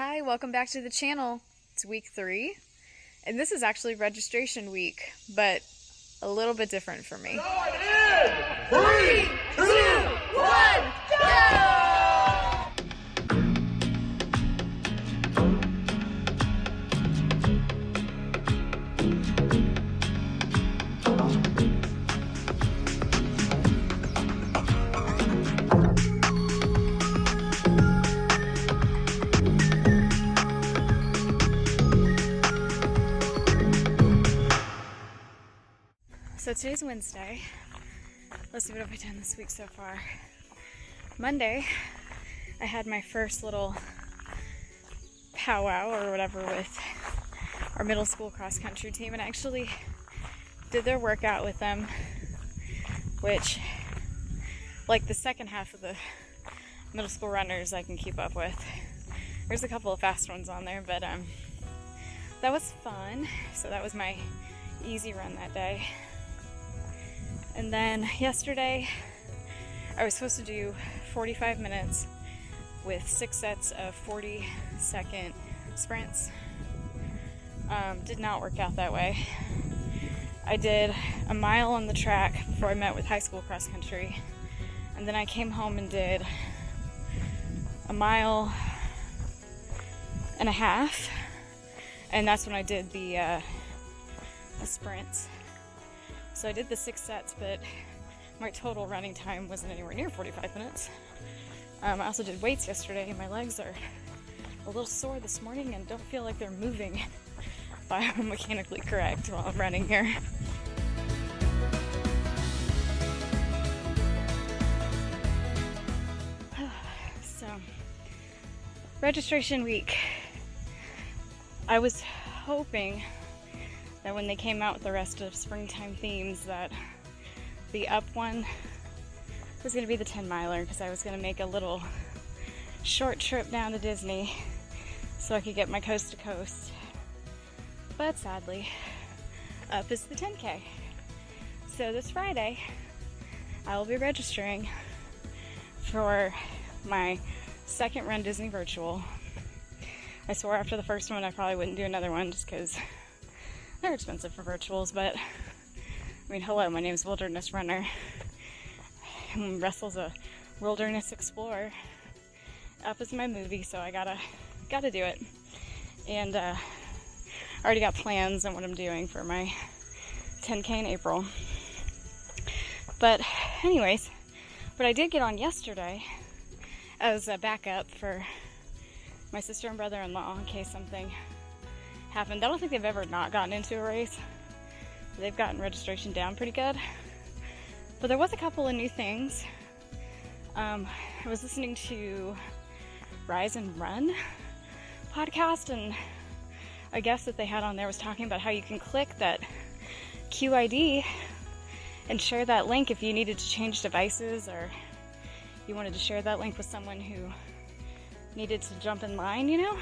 Hi, welcome back to the channel. It's week 3, and this is actually registration week, but a little bit different for me. 3, 2, 1, go! So today's Wednesday. Let's see what have I done this week so far. Monday, I had my first little powwow or whatever with our middle school cross country team, and I actually did their workout with them, which, like, the second half of the middle school runners I can keep up with. There's a couple of fast ones on there, but that was fun. So that was my easy run that day. And then yesterday, I was supposed to do 45 minutes with 6 sets of 40-second sprints. Did not work out that way. I did a mile on the track before I met with high school cross country, and then I came home and did a mile and a half, and that's when I did the sprints. So I did the 6 sets, but my total running time wasn't anywhere near 45 minutes. I also did weights yesterday, and my legs are a little sore this morning and don't feel like they're moving biomechanically correct while I'm running here. So, registration week. I was hoping that when they came out with the rest of springtime themes that the up one was going to be the 10-miler, because I was going to make a little short trip down to Disney so I could get my coast to coast. But sadly, up is the 10K. So this Friday, I will be registering for my second Run Disney virtual. I swore after the first one I probably wouldn't do another one just because they're expensive for virtuals, but I mean, hello, my name's Wilderness Runner. Russell's a wilderness explorer. Up is my movie, so I gotta do it. And I already got plans on what I'm doing for my 10K in April. But anyways, what I did get on yesterday as a backup for my sister and brother-in-law in case something happened. I don't think they've ever not gotten into a race. They've gotten registration down pretty good. But there was a couple of new things. I was listening to Rise and Run podcast, and a guest that they had on there was talking about how you can click that QID and share that link if you needed to change devices, or you wanted to share that link with someone who needed to jump in line, you know?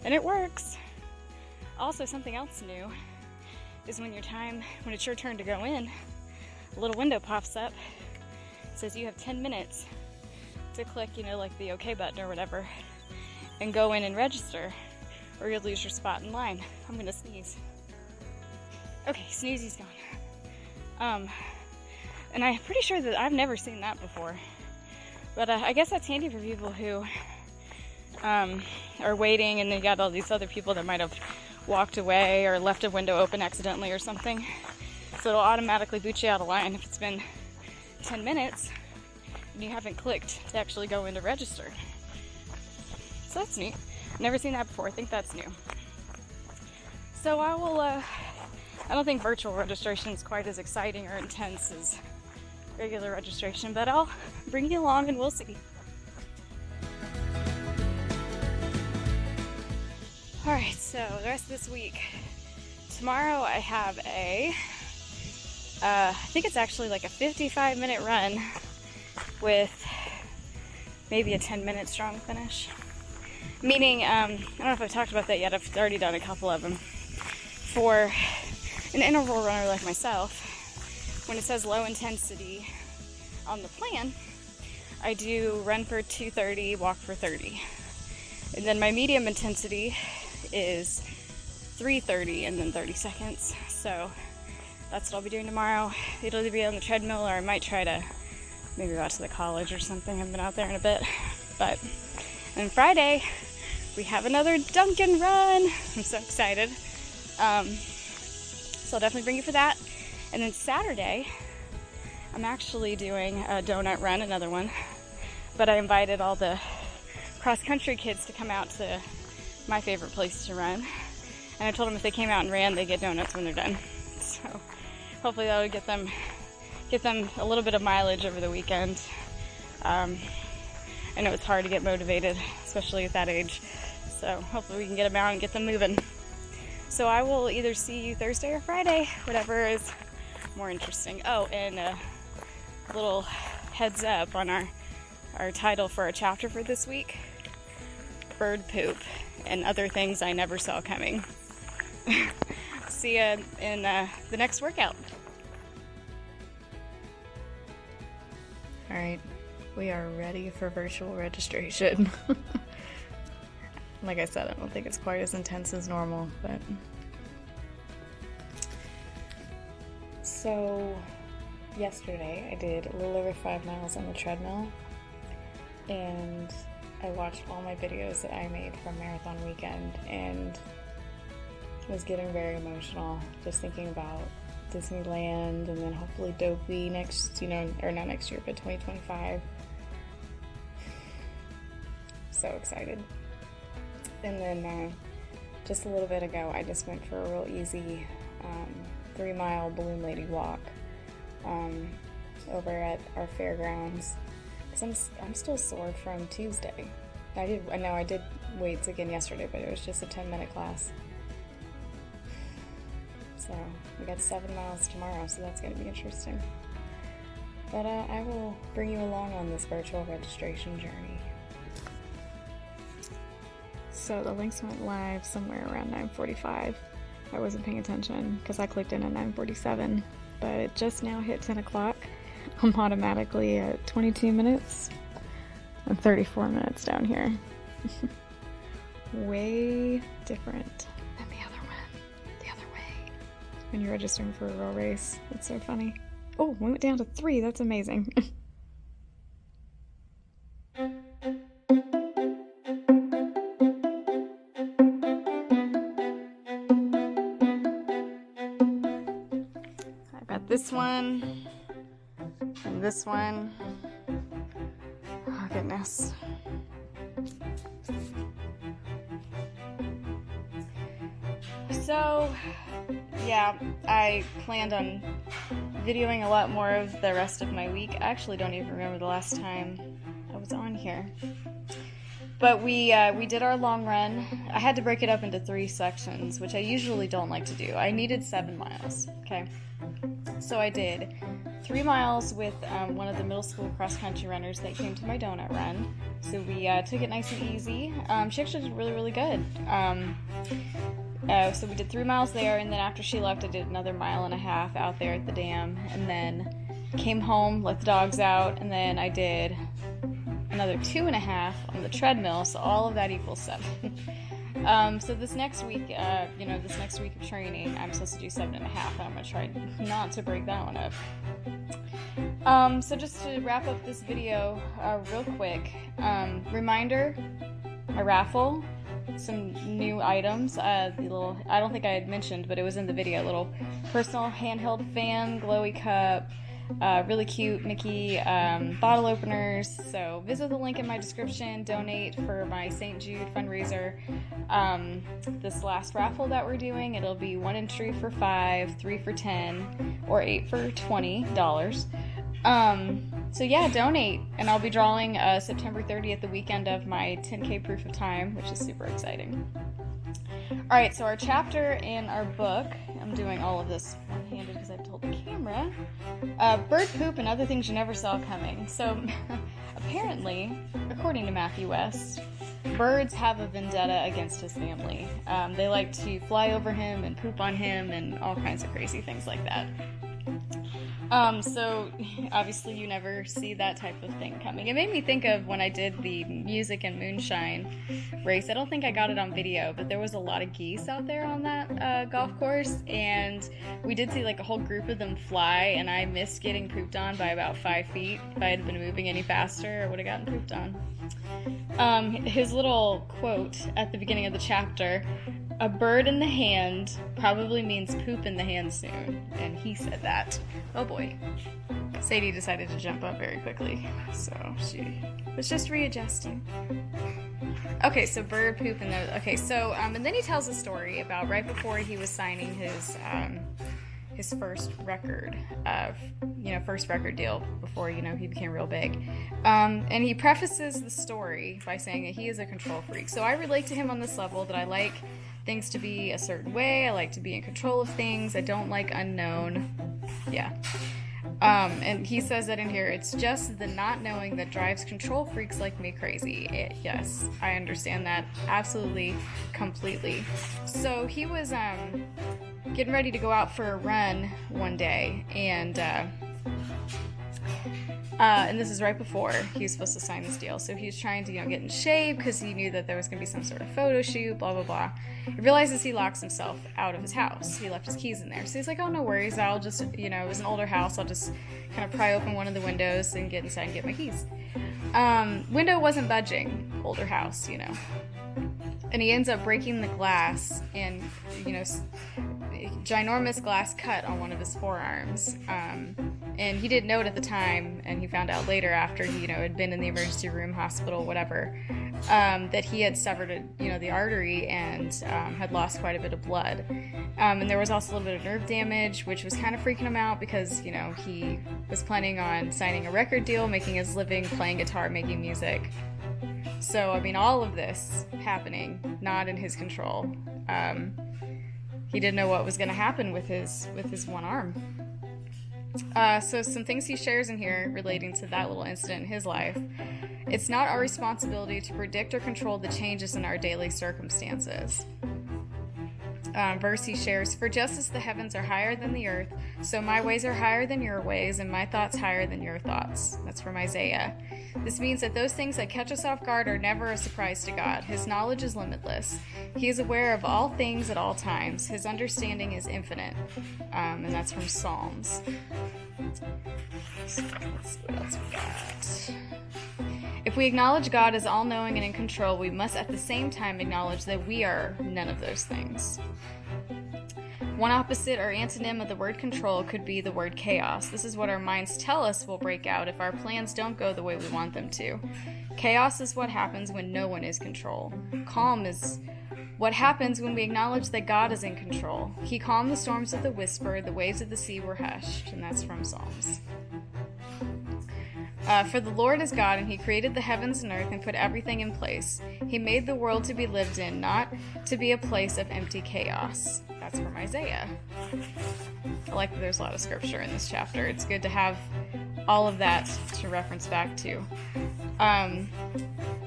And it works. Also, something else new is when it's your turn to go in, a little window pops up. It says you have 10 minutes to click, like the OK button or whatever, and go in and register, or you'll lose your spot in line. I'm gonna sneeze. Okay, sneezy's gone. And I'm pretty sure that I've never seen that before, but I guess that's handy for people who are waiting and they got all these other people that might have walked away or left a window open accidentally or something. So it'll automatically boot you out of line if it's been 10 minutes and you haven't clicked to actually go in to register. So that's neat. Never seen that before. I think that's new. So I will, I don't think virtual registration is quite as exciting or intense as regular registration, but I'll bring you along and we'll see. Alright, so the rest of this week. Tomorrow I have I think it's actually like a 55-minute run with maybe a 10-minute strong finish. Meaning, I don't know if I've talked about that yet, I've already done a couple of them. For an interval runner like myself, when it says low intensity on the plan, I do run for 2:30, walk for 30. And then my medium intensity is 3:30 and then 30 seconds. So that's what I'll be doing tomorrow. It'll either be on the treadmill or I might try to maybe go out to the college or something. I haven't been out there in a bit. But then Friday, we have another Dunkin' run. I'm so excited. So I'll definitely bring you for that. And then Saturday, I'm actually doing a donut run, another one. But I invited all the cross-country kids to come out to my favorite place to run. And I told them if they came out and ran, they get donuts when they're done. So hopefully that would get them a little bit of mileage over the weekend. I know it's hard to get motivated, especially at that age. So hopefully we can get them out and get them moving. So I will either see you Thursday or Friday, whatever is more interesting. Oh, and a little heads up on our title for our chapter for this week: bird poop and other things I never saw coming. See ya in the next workout. All right, we are ready for virtual registration. Like I said, I don't think it's quite as intense as normal, but... So, yesterday I did a little over 5 miles on the treadmill, and I watched all my videos that I made from Marathon Weekend, and was getting very emotional just thinking about Disneyland and then hopefully Dopey next, or not next year, but 2025. So excited. And then just a little bit ago, I just went for a real easy 3-mile Balloon Lady walk over at our fairgrounds. Because I'm still sore from Tuesday. I did weights again yesterday, but it was just a 10-minute class. So we got 7 miles tomorrow, so that's going to be interesting. But I will bring you along on this virtual registration journey. So the links went live somewhere around 9:45. I wasn't paying attention because I clicked in at 9:47, but it just now hit 10 o'clock. I'm automatically at 22 minutes and 34 minutes down here. Way different than the other one, the other way. When you're registering for a real race, it's so funny. Oh, we went down to 3, that's amazing. This one, and this one. Oh, goodness. So, yeah, I planned on videoing a lot more of the rest of my week. I actually don't even remember the last time I was on here. But we did our long run. I had to break it up into 3 sections, which I usually don't like to do. I needed 7 miles, okay? So I did 3 miles with one of the middle school cross-country runners that came to my donut run. So we took it nice and easy. She actually did really, really good. So we did 3 miles there, and then after she left, I did another 1.5 miles out there at the dam, and then came home, let the dogs out, and then I did another 2.5 on the treadmill, so all of that equals 7. So this next week, this next week of training, I'm supposed to do 7.5, and I'm going to try not to break that one up. So just to wrap up this video real quick, reminder, a raffle, some new items, I don't think I had mentioned, but it was in the video, little personal handheld fan, glowy cup, really cute Mickey bottle openers. So visit the link in my description, donate for my St. Jude fundraiser. This last raffle that we're doing, it'll be 1 entry for $5, 3 for $10, or 8 for $20. So yeah, donate, and I'll be drawing September 30th, the weekend of my 10K proof of time, which is super exciting. Alright, so our chapter in our book, I'm doing all of this one-handed because I've told the camera, bird poop and other things you never saw coming. So apparently, according to Matthew West, birds have a vendetta against his family. They like to fly over him and poop on him and all kinds of crazy things like that. So obviously you never see that type of thing coming. It made me think of when I did the music and moonshine race. I don't think I got it on video, but there was a lot of geese out there on that golf course, and we did see like a whole group of them fly, and I missed getting pooped on by about 5 feet. If I had been moving any faster, I would have gotten pooped on. His little quote at the beginning of the chapter, "A bird in the hand probably means poop in the hand soon," and he said that. Oh boy. Sadie decided to jump up very quickly, so she was just readjusting. Okay, so bird poop in the... Okay, so, and then he tells a story about right before he was signing his first record, first record deal before, he became real big. And he prefaces the story by saying that he is a control freak. So I relate to him on this level that I like things to be a certain way. I like to be in control of things. I don't like unknown. Yeah. And he says that in here, it's just the not knowing that drives control freaks like me crazy. Yes, I understand that absolutely, completely. So he was getting ready to go out for a run one day, and this is right before he was supposed to sign this deal. So he was trying to, get in shape because he knew that there was going to be some sort of photo shoot, blah, blah, blah. He realizes he locks himself out of his house. He left his keys in there. So he's like, oh, no worries. I'll just, it was an older house. I'll just kind of pry open one of the windows and get inside and get my keys. Window wasn't budging. Older house, And he ends up breaking the glass and, ginormous glass cut on one of his forearms. And he didn't know it at the time, and he found out later after he, had been in the emergency room, hospital, whatever, that he had severed, the artery and had lost quite a bit of blood. And there was also a little bit of nerve damage, which was kind of freaking him out because, he was planning on signing a record deal, making his living, playing guitar, making music. So, all of this happening, not in his control. He didn't know what was going to happen with his one arm. So some things he shares in here relating to that little incident in his life. It's not our responsibility to predict or control the changes in our daily circumstances. Verse he shares, "For just as the heavens are higher than the earth, so my ways are higher than your ways, and my thoughts higher than your thoughts." That's from Isaiah. This means that those things that catch us off guard are never a surprise to God. His knowledge is limitless. He is aware of all things at all times. His understanding is infinite. And that's from Psalms. So let's see what else we got. If we acknowledge God as all-knowing and in control, we must at the same time acknowledge that we are none of those things. One opposite or antonym of the word control could be the word chaos. This is what our minds tell us will break out if our plans don't go the way we want them to. Chaos is what happens when no one is in control. Calm is what happens when we acknowledge that God is in control. He calmed the storms with a whisper, the waves of the sea were hushed, and that's from Psalms. For the Lord is God, and he created the heavens and earth and put everything in place. He made the world to be lived in, not to be a place of empty chaos. That's from Isaiah. I like that there's a lot of scripture in this chapter. It's good to have all of that to reference back to.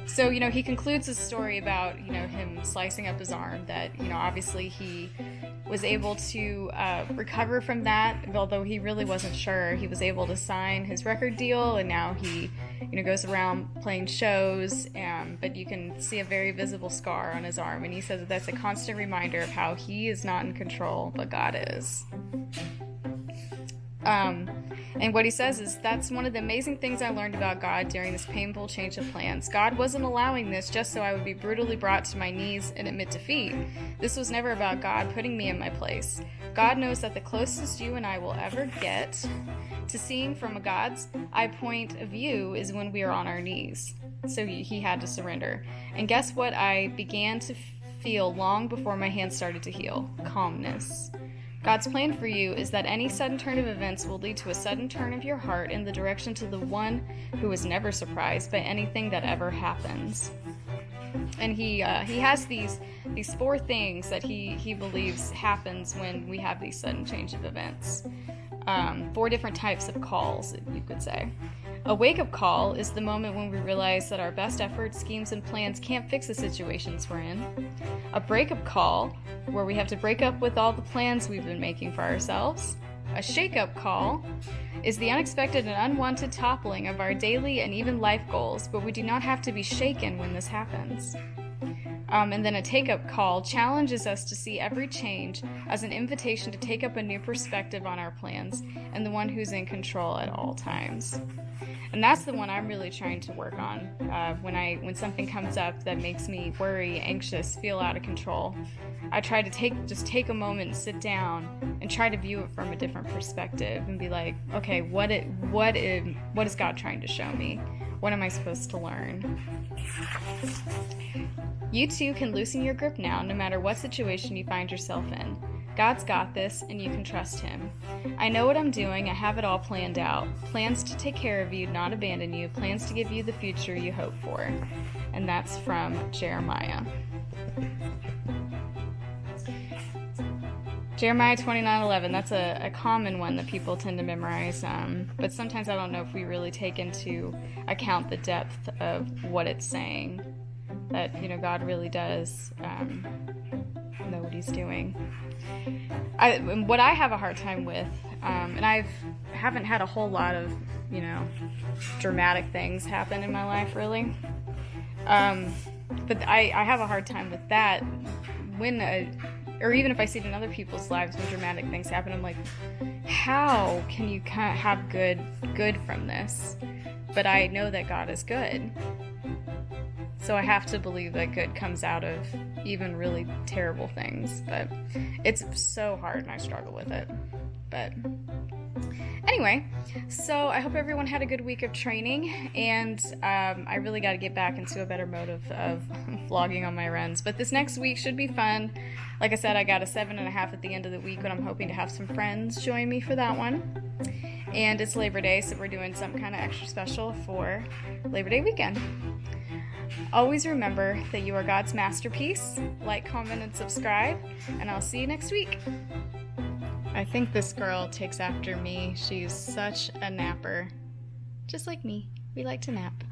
So, he concludes his story about, him slicing up his arm, that, obviously he was able to recover from that, although he really wasn't sure. He was able to sign his record deal, and now he, goes around playing shows, but you can see a very visible scar on his arm, and he says that that's a constant reminder of how he is not in control, but God is. And what he says is, that's one of the amazing things I learned about God during this painful change of plans. God wasn't allowing this just so I would be brutally brought to my knees and admit defeat. This was never about God putting me in my place. God knows that the closest you and I will ever get to seeing from a God's eye point of view is when we are on our knees. So he had to surrender. And guess what I began to feel long before my hands started to heal? Calmness. God's plan for you is that any sudden turn of events will lead to a sudden turn of your heart in the direction to the one who is never surprised by anything that ever happens. And he has these 4 things that he believes happens when we have these sudden change of events. 4 different types of calls, you could say. A wake-up call is the moment when we realize that our best efforts, schemes, and plans can't fix the situations we're in. A break-up call, where we have to break up with all the plans we've been making for ourselves. A shake-up call is the unexpected and unwanted toppling of our daily and even life goals, but we do not have to be shaken when this happens. And then a take-up call challenges us to see every change as an invitation to take up a new perspective on our plans and the one who's in control at all times. And that's the one I'm really trying to work on. When something comes up that makes me worry, anxious, feel out of control, I try to take a moment and sit down and try to view it from a different perspective and be like, okay, what is God trying to show me? What am I supposed to learn? You too can loosen your grip now, no matter what situation you find yourself in. God's got this, and you can trust Him. I know what I'm doing. I have it all planned out. Plans to take care of you, not abandon you. Plans to give you the future you hope for. And that's from Jeremiah. Jeremiah 29:11. That's a common one that people tend to memorize, but sometimes I don't know if we really take into account the depth of what it's saying. That, God really does know what He's doing. What I have a hard time with, and I haven't had a whole lot of, dramatic things happen in my life, really. But I have a hard time with that or even if I see it in other people's lives when dramatic things happen, I'm like, how can you have good from this? But I know that God is good. So I have to believe that good comes out of even really terrible things. But it's so hard and I struggle with it. But anyway, so I hope everyone had a good week of training, and I really got to get back into a better mode of vlogging on my runs. But this next week should be fun. Like I said, I got a 7.5 at the end of the week, but I'm hoping to have some friends join me for that one. And it's Labor Day, so we're doing some kind of extra special for Labor Day weekend. Always remember that you are God's masterpiece. Like, comment, and subscribe, and I'll see you next week. I think this girl takes after me. She's such a napper. Just like me. We like to nap.